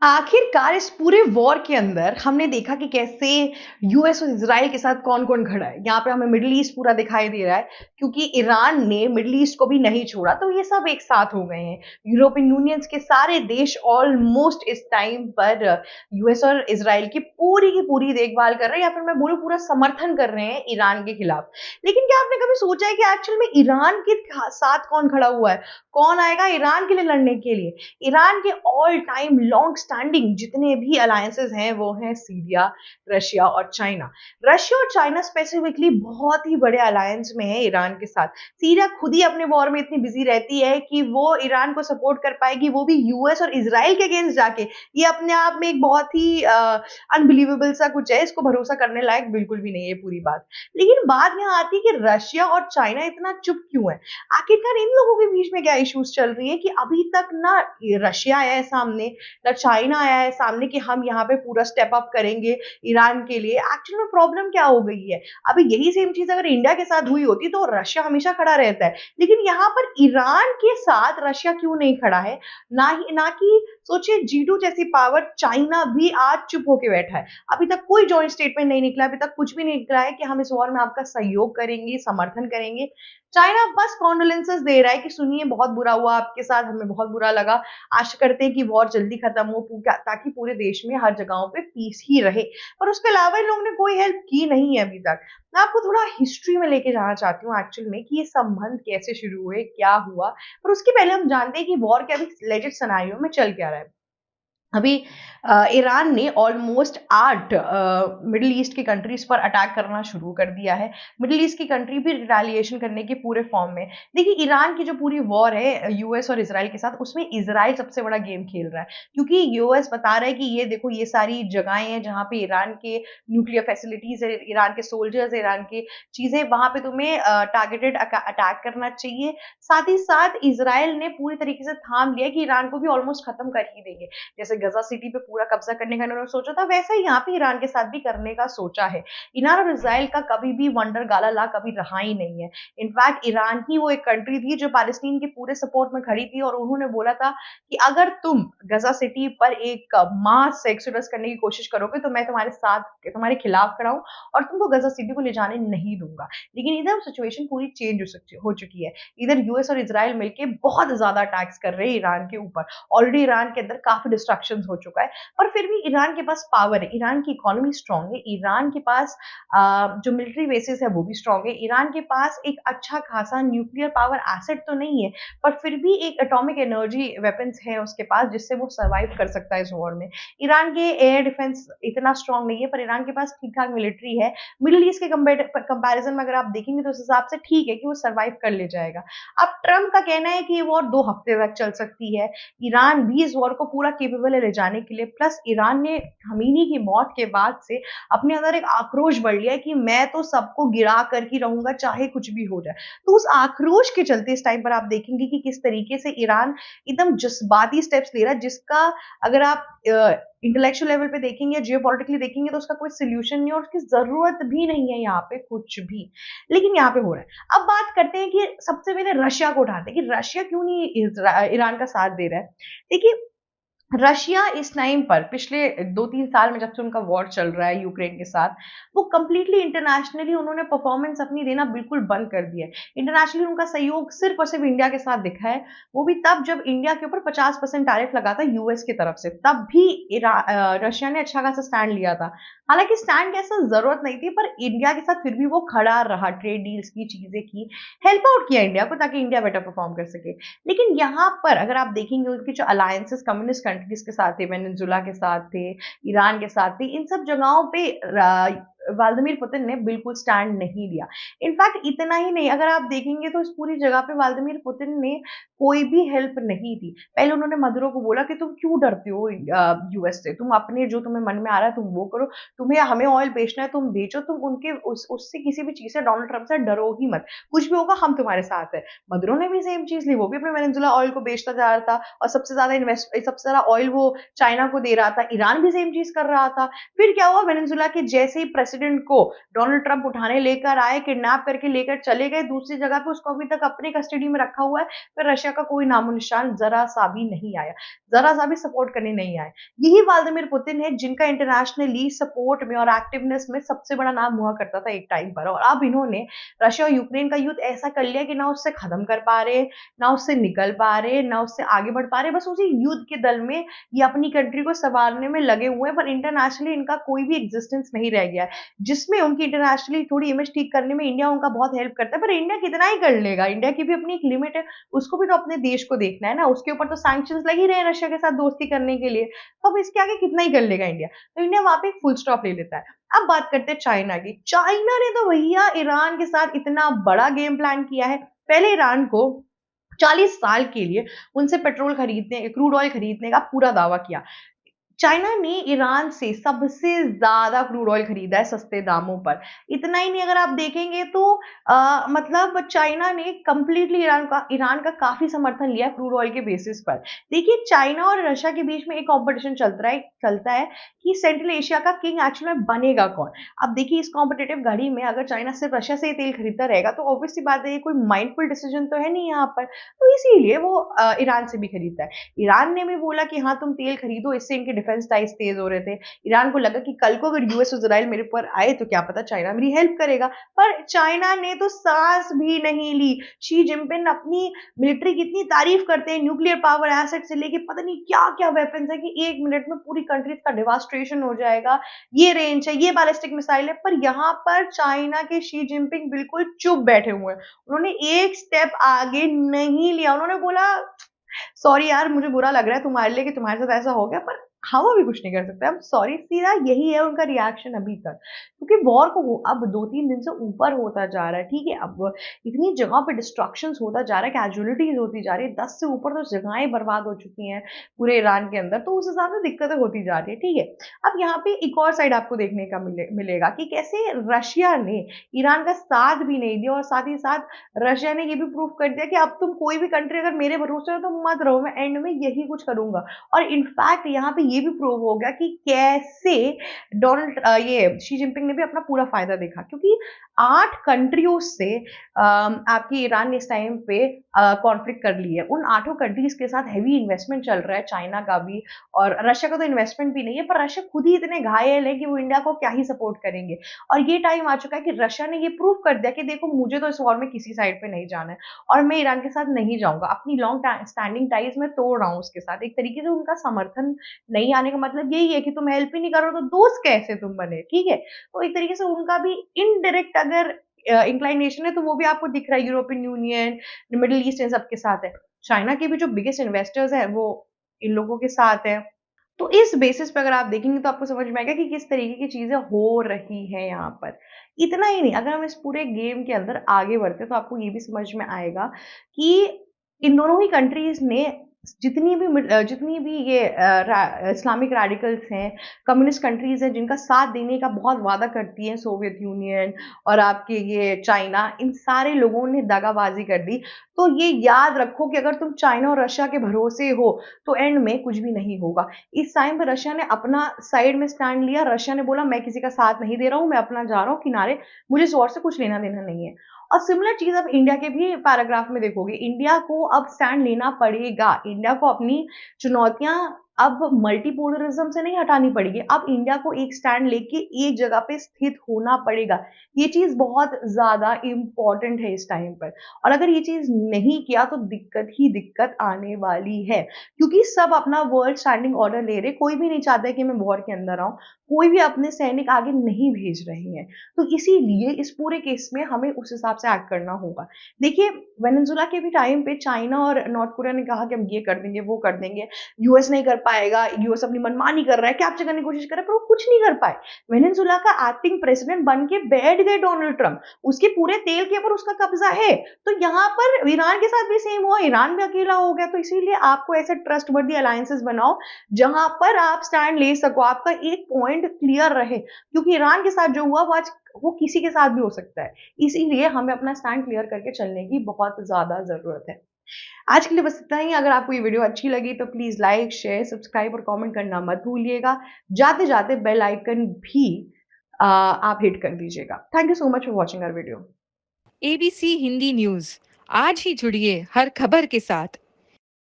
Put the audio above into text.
आखिरकार इस पूरे वॉर के अंदर हमने देखा कि कैसे यूएस और इज़राइल के साथ कौन-कौन खड़ा है। यहाँ पे हमें मिडल ईस्ट पूरा दिखाई दे रहा है क्योंकि ईरान ने मिडल ईस्ट को भी नहीं छोड़ा, तो ये सब एक साथ हो गए हैं। यूरोपियन यूनियंस के सारे देश ऑलमोस्ट इस टाइम पर यूएस और इज़राइल की पूरी देखभाल कर रहे हैं या फिर मैं बोलूँ पूरा समर्थन कर रहे हैं ईरान के खिलाफ। लेकिन क्या आपने कभी सोचा है कि एक्चुअल में ईरान के साथ कौन खड़ा हुआ है? कौन आएगा ईरान के लिए लड़ने के लिए? ईरान के ऑल टाइम लॉन्ग स्टैंडिंग जितने भी अलायंसेस हैं वो हैं सीरिया, रशिया और चाइना। रशिया और चाइना स्पेसिफिकली बहुत ही बड़े अलायंस में है ईरान के साथ। सीरिया खुद ही अपने वॉर में इतनी बिजी रहती है कि वो ईरान को सपोर्ट कर पाएगी, वो भी यूएस और इजराइल के अगेंस्ट जाके। ये अपने आप में एक बहुत ही अनबिलीवेबल सा कुछ है, इसको भरोसा करने लायक बिल्कुल भी नहीं है पूरी बात। लेकिन बात यहाँ आती है कि रशिया और चाइना इतना चुप क्यों है? आखिरकार इन लोगों के बीच में क्या इश्यूज चल रही है कि अभी तक ना रशिया आया है सामने, ना चाइना आया है सामने कि हम यहाँ पे पूरा स्टेप अप करेंगे ईरान के लिए। एक्चुअल में प्रॉब्लम क्या हो गई है? अभी यही सेम चीज अगर इंडिया के साथ हुई होती तो रशिया हमेशा खड़ा रहता है, लेकिन यहाँ पर ईरान के साथ रशिया क्यों नहीं खड़ा है? ना कि सोचिए G2 जैसी पावर, चाइना भी आज चुप होके बैठा है। अभी तक कोई जॉइंट स्टेटमेंट नहीं निकला, अभी तक कुछ भी नहीं निकला है कि हम इस वॉर में आपका सहयोग करेंगे, समर्थन करेंगे। चाइना बस कॉन्डोलेंसेस दे रहा है कि सुनिए बहुत बुरा हुआ आपके साथ, हमें बहुत बुरा लगा। आशा करते हैं कि वॉर जल्दी खत्म हो ताकि पूरे देश में हर जगहों पे पीस ही रहे। पर उसके अलावा इन लोगों ने कोई हेल्प की नहीं है अभी तक। मैं आपको थोड़ा हिस्ट्री में लेके जाना चाहती हूँ एक्चुअल में कि ये संबंध कैसे शुरू हुए, क्या हुआ? पर उसके पहले हम जानते हैं कि वॉर के अभी लेजिट सिनेरियो में चल क्या रहा है। अभी ईरान ने ऑलमोस्ट 8 मिडल ईस्ट की कंट्रीज पर अटैक करना शुरू कर दिया है। मिडल ईस्ट की कंट्री भी रिटेलिएशन करने के पूरे फॉर्म में। देखिए ईरान की जो पूरी वॉर है यूएस और इजराइल के साथ, उसमें इजराइल सबसे बड़ा गेम खेल रहा है क्योंकि यूएस बता रहा है कि ये देखो ये सारी जगहें हैं जहाँ पे ईरान के न्यूक्लियर फैसिलिटीज है, ईरान के सोल्जर्स, ईरान की चीजें, वहां पे तुम्हें टारगेटेड अटैक करना चाहिए। साथ ही साथ इजराइल ने पूरी तरीके से थाम लिया कि ईरान को भी ऑलमोस्ट खत्म कर ही देंगे। जैसे गजा सिटी पे पूरा कब्जा करने का इन्होंने सोचा था, वैसा ही यहाँ पे ईरान के साथ भी करने का सोचा है। ईरान और इजराइल का कभी भी वंडर गाला ला कभी रहा ही नहीं है। इनफैक्ट ईरान ही वो एक कंट्री थी जो पैलेस्टीन के पूरे सपोर्ट में खड़ी थी और उन्होंने बोला था कि अगर तुम गजा सिटी पर एक मास एक्सोडस करने की कोशिश करोगे तो मैं तुम्हारे साथ, तुम्हारे खिलाफ खड़ा हूं और तुमको गजा सिटी को ले जाने नहीं दूंगा। लेकिन इधर सिचुएशन पूरी चेंज हो चुकी है। इधर यूएस और इजराइल मिलकर बहुत ज्यादा अटैक्स कर रहे हैं ईरान के ऊपर। ऑलरेडी ईरान के अंदर काफी डिस्ट्रक्शन हो चुका है, पर फिर भी ईरान के पास पावर है, ईरान की इकोनॉमी स्ट्रांग है, ईरान के पास जो मिलिट्री बेसिस है वो भी स्ट्रांग है, ईरान के पास एक अच्छा खासा न्यूक्लियर पावर एसेट तो नहीं है, पर फिर भी एक एटॉमिक एनर्जी वेपन्स है उसके पास जिससे वो सर्वाइव कर सकता है इस वॉर में। ईरान के एयर डिफेंस इतना स्ट्रांग नहीं है, पर ईरान के पास ठीक ठाक मिलिट्री है। मिडिल ईस्ट के कंपैरिजन में अगर आप देखेंगे तो उस हिसाब से ठीक है कि वो सर्वाइव कर ले जाएगा। अब ट्रम्प का कहना है कि ये वॉर 2 हफ्ते तक चल सकती है। ईरान भी इस वॉर को पूरा केपेबल है ले जाने के लिए। प्लस ईरान ने खमीनी की मौत के बाद से अपने अंदर एक आक्रोश बढ़ लिया है कि मैं तो सबको गिरा कर ही रहूंगा चाहे कुछ भी हो जाए। तो उस आक्रोश के चलते इस टाइम पर आप देखेंगे कि किस तरीके से ईरान एकदम जज्बाती स्टेप्स ले रहा है, जिसका अगर आप इंटेलेक्चुअल लेवल पे देखेंगे, जियोपॉलिटिकली देखेंगे तो उसका कोई सोल्यूशन नहीं है और उसकी जरूरत भी नहीं है यहाँ पे कुछ भी। लेकिन यहाँ पे हो रहा है। अब बात करते हैं कि सबसे पहले रशिया को उठाते हैं कि रशिया क्यों नहीं ईरान का साथ दे रहा है। देखिए रशिया इस टाइम पर पिछले 2-3 साल में जब से उनका वॉर चल रहा है यूक्रेन के साथ, वो कंप्लीटली इंटरनेशनली उन्होंने परफॉर्मेंस अपनी देना बिल्कुल बंद कर दिया है। इंटरनेशनली उनका सहयोग सिर्फ और सिर्फ इंडिया के साथ दिखा है, वो भी तब जब इंडिया के ऊपर 50% टैरिफ लगा था यूएस की तरफ से, तब भी रशिया ने अच्छा खासा स्टैंड लिया था। हालांकि स्टैंड की ऐसा जरूरत नहीं थी, पर इंडिया के साथ फिर भी वो खड़ा रहा, ट्रेड डील्स की, चीजें की, हेल्प आउट किया इंडिया को ताकि इंडिया बेटर परफॉर्म कर सके। लेकिन यहाँ पर अगर आप देखेंगे उनके जो अलायंसेस कम्युनिस्ट कंट्रीज के साथ थे, वेनेजुला के साथ थे, ईरान के साथ थे, इन सब जगहों पे व्लादिमीर पुतिन ने बिल्कुल स्टैंड नहीं लिया। इनफैक्ट इतना ही नहीं, अगर आप देखेंगे तो इस पूरी जगह पे व्लादिमीर पुतिन ने कोई भी हेल्प नहीं दी। पहले उन्होंने मदुरो को बोला कि तुम क्यों डरते हो यूएस से, तुम अपने जो तुम्हें मन में आ रहा है तुम वो करो, तुम्हें हमें ऑयल बेचना है तुम बेचो, तुम उनके उससे किसी भी चीज से, डोनाल्ड ट्रंप से डरो ही मत, कुछ भी होगा हम तुम्हारे साथ है। मदुरो ने भी सेम चीज ली, वो भी अपने वेनेजुला ऑयल को बेचता जा रहा था और सबसे ज्यादा ऑयल वो चाइना को दे रहा था। ईरान भी सेम चीज कर रहा था। फिर क्या हुआ, वेनेजुला के जैसे ही प्रेसिडेंट को डोनाल्ड ट्रंप उठाने लेकर आए, किडनैप करके लेकर चले गए दूसरी जगह पे, उसको अभी तक अपनी कस्टडी में रखा हुआ है। फिर रशिया का कोई नामो निशान जरा सा भी नहीं आया, जरा सा भी सपोर्ट करने नहीं आया। यही व्लादिमीर पुतिन है जिनका इंटरनेशनली सपोर्ट में और एक्टिवनेस में सबसे बड़ा नाम हुआ करता था एक टाइम पर, और अब इन्होंने रशिया और यूक्रेन का युद्ध ऐसा कर लिया कि ना उससे खत्म कर पा रहे, ना उससे निकल पा रहे, ना उससे आगे बढ़ पा रहे, बस उसी युद्ध के दल में ये अपनी कंट्री को संवारने में लगे हुए हैं, पर इंटरनेशनली इनका कोई भी एग्जिस्टेंस नहीं रह गया है। जिसमें उनकी इंटरनेशनली थोड़ी इमेज ठीक करने में इंडिया उनका बहुत हेल्प करता है, पर इंडिया कितना ही कर लेगा, इंडिया की भी अपनी एक लिमिट है, उसको भी तो अपने देश को देखना है ना, उसके ऊपर तो सैंक्शंस लग ही रहे हैं रशिया के साथ दोस्ती करने के लिए, तो अब इसके आगे कितना ही कर लेगा इंडिया, तो इंडिया वहां पे एक फुल स्टॉप ले लेता है। अब बात करते हैं चाइना की। चाइना ने तो भैया ईरान के साथ इतना बड़ा गेम प्लान किया है। पहले ईरान को 40 साल के लिए उनसे पेट्रोल खरीदने, क्रूड ऑयल खरीदने का पूरा दावा किया। चाइना ने ईरान से सबसे ज्यादा क्रूड ऑयल खरीदा है सस्ते दामों पर। इतना ही नहीं, अगर आप देखेंगे तो मतलब चाइना ने कंप्लीटली ईरान का काफी समर्थन लिया क्रूड ऑयल के बेसिस पर। देखिए चाइना और रशिया के बीच में एक कंपटीशन चलता है कि सेंट्रल एशिया का किंग एक्चुअली में बनेगा कौन। अब देखिए इस कॉम्पिटेटिव घड़ी में अगर चाइना सिर्फ रशिया से ही तेल खरीदता रहेगा तो ऑब्वियसली बात है, ये कोई माइंडफुल डिसीजन तो है नहीं यहाँ पर, तो इसीलिए वो ईरान से भी खरीदता है। ईरान ने भी बोला कि हाँ तुम तेल खरीदो, इससे इनके डिफेंस टाइज तेज हो रहे थे। ईरान को लगा कि कल को अगर यूएस और इजराइल मेरे ऊपर आए तो क्या पता चाइना मेरी हेल्प करेगा, पर चाइना ने तो सांस भी नहीं ली। शी जिनपिंग अपनी मिलिट्री की इतनी तारीफ करते हैं, न्यूक्लियर पावर एसेट से लेके पता नहीं क्या क्या वेपन्स है कि 1 मिनट में पूरी कंट्रीज का डिवास्ट्रेशन हो जाएगा, ये रेंज है, ये बैलिस्टिक मिसाइल है, पर यहाँ पर चाइना के शी जिनपिंग बिल्कुल चुप बैठे हुए हैं। उन्होंने एक स्टेप आगे नहीं लिया। उन्होंने बोला सॉरी यार मुझे बुरा लग रहा है तुम्हारे लिए कि तुम्हारे साथ ऐसा हो गया, पर हम अभी कुछ नहीं कर सकते, हम सॉरी, सीधा यही है उनका रिएक्शन अभी तक, क्योंकि वॉर को अब 2-3 दिन से ऊपर होता जा रहा है। ठीक है, अब इतनी जगह पे डिस्ट्रक्शन होता जा रहा है, कैजुअलिटीज होती जा रही है, 10 से ऊपर तो जगहें बर्बाद हो चुकी हैं पूरे ईरान के अंदर, तो उस हिसाब से दिक्कतें होती जा रही है। ठीक है, अब यहाँ पे एक और साइड आपको देखने का मिलेगा कि कैसे रशिया ने ईरान का साथ भी नहीं दिया, और साथ ही साथ रशिया ने ये भी प्रूव कर दिया कि अब तुम कोई भी कंट्री अगर मेरे भरोसे हो तो मत रहो, मैं एंड में यही कुछ करूंगा। और इनफैक्ट यहाँ पे ये भी प्रूव हो गया कि कैसे ये शी जिनपिंग ने भी अपना पूरा फायदा देखा, क्योंकि 8 कंट्रियों से आपकी ईरान ने इस टाइम पे कॉन्फ्लिक्ट कर ली है। उन 8 कंट्रीज के साथ हैवी इन्वेस्टमेंट चल रहा है, चाइना का भी, और रशिया का तो इन्वेस्टमेंट भी नहीं है, पर रशिया खुद ही इतने घायल है कि वो इंडिया को क्या ही सपोर्ट करेंगे। और ये टाइम आ चुका है कि रशिया ने ये प्रूव कर दिया कि देखो मुझे तो इस वॉर में किसी साइड पे नहीं जाना है, और मैं ईरान के साथ नहीं जाऊंगा, अपनी लॉन्ग स्टैंडिंग टाइज में तोड़ रहा हूँ उसके साथ। एक तरीके से उनका समर्थन नहीं आने का मतलब यही है कि तुम हेल्प ही नहीं करो तो दोस्त कैसे तुम बने। ठीक है, तो एक तरीके से उनका भी इनडायरेक्ट अगर इंक्लाइनेशन है तो वो भी आपको दिख रहा है, यूरोपियन यूनियन, मिडिल ईस्ट, इन सबके साथ है। चाइना के भी जो बिगेस्ट इन्वेस्टर्स है वो इन लोगों के साथ है। तो इस बेसिस पे अगर आप देखेंगे तो आपको समझ में आएगा कि किस तरीके की चीजें हो रही हैं यहाँ पर। इतना ही नहीं, अगर हम इस पूरे गेम के अंदर आगे बढ़ते तो आपको ये भी समझ में आएगा कि इन दोनों ही कंट्रीज ने जितनी भी ये इस्लामिक रेडिकल्स हैं, कम्युनिस्ट कंट्रीज हैं जिनका साथ देने का बहुत वादा करती हैं, सोवियत यूनियन और आपके ये चाइना, इन सारे लोगों ने दगाबाजी कर दी। तो ये याद रखो कि अगर तुम चाइना और रशिया के भरोसे हो तो एंड में कुछ भी नहीं होगा। इस टाइम पर रशिया ने अपना साइड में स्टैंड लिया, रशिया ने बोला मैं किसी का साथ नहीं दे रहा हूं, मैं अपना जा रहा हूं किनारे, मुझे इस वॉर से कुछ लेना देना नहीं है। और सिमिलर चीज आप इंडिया के भी पैराग्राफ में देखोगे, इंडिया को अब स्टैंड लेना पड़ेगा, इंडिया को अपनी चुनौतियां अब मल्टीपोलरिज्म से नहीं हटानी पड़ेगी, अब इंडिया को एक स्टैंड लेके एक जगह पे स्थित होना पड़ेगा। ये चीज बहुत ज्यादा इंपॉर्टेंट है इस टाइम पर, और अगर ये चीज नहीं किया तो दिक्कत ही दिक्कत आने वाली है, क्योंकि सब अपना वर्ल्ड स्टैंडिंग ऑर्डर ले रहे, कोई भी नहीं चाहता है कि मैं वॉर के अंदर आऊं, कोई भी अपने सैनिक आगे नहीं भेज रहे हैं। तो इसीलिए इस पूरे केस में हमें उस हिसाब से एक्ट करना होगा। देखिए वेनेजुला के भी टाइम पे चाइना और नॉर्थ कोरिया ने कहा कि हम ये कर देंगे वो कर देंगे, यूएस नहीं कर पाएगा, यूएस अपनी मनमानी कर रहा है, कैप्चर करने की कोशिश कर रहा है, पर वो कुछ नहीं कर पाए। वेनेजुला का एक्टिंग प्रेसिडेंट बन के बैठ गए डोनाल्ड ट्रंप, उसके पूरे तेल के ऊपर उसका कब्जा है। तो यहाँ पर ईरान के साथ भी सेम हुआ, ईरान भी अकेला हो गया। तो इसीलिए आपको ऐसे ट्रस्ट वर्दी अलायंसेस बनाओ जहां पर आप स्टैंड ले सको, आपका एक पॉइंट क्लियर रहे, क्योंकि ईरान के साथ जो हुआ वो आज वो किसी के साथ भी हो सकता है। इसीलिए हमें अपना स्टैंड क्लियर करके चलने की बहुत ज्यादा जरूरत है। आज के लिए बस इतना ही। अगर आपको ये वीडियो अच्छी लगी तो प्लीज लाइक, शेयर, सब्सक्राइब और कमेंट करना मत भूलिएगा। जाते जाते बेल आइकन भी आप हिट कर दीजिएगा। Thank you so much for watching our video. ABC Hindi news, आज ही जुड़िए हर खबर के साथ।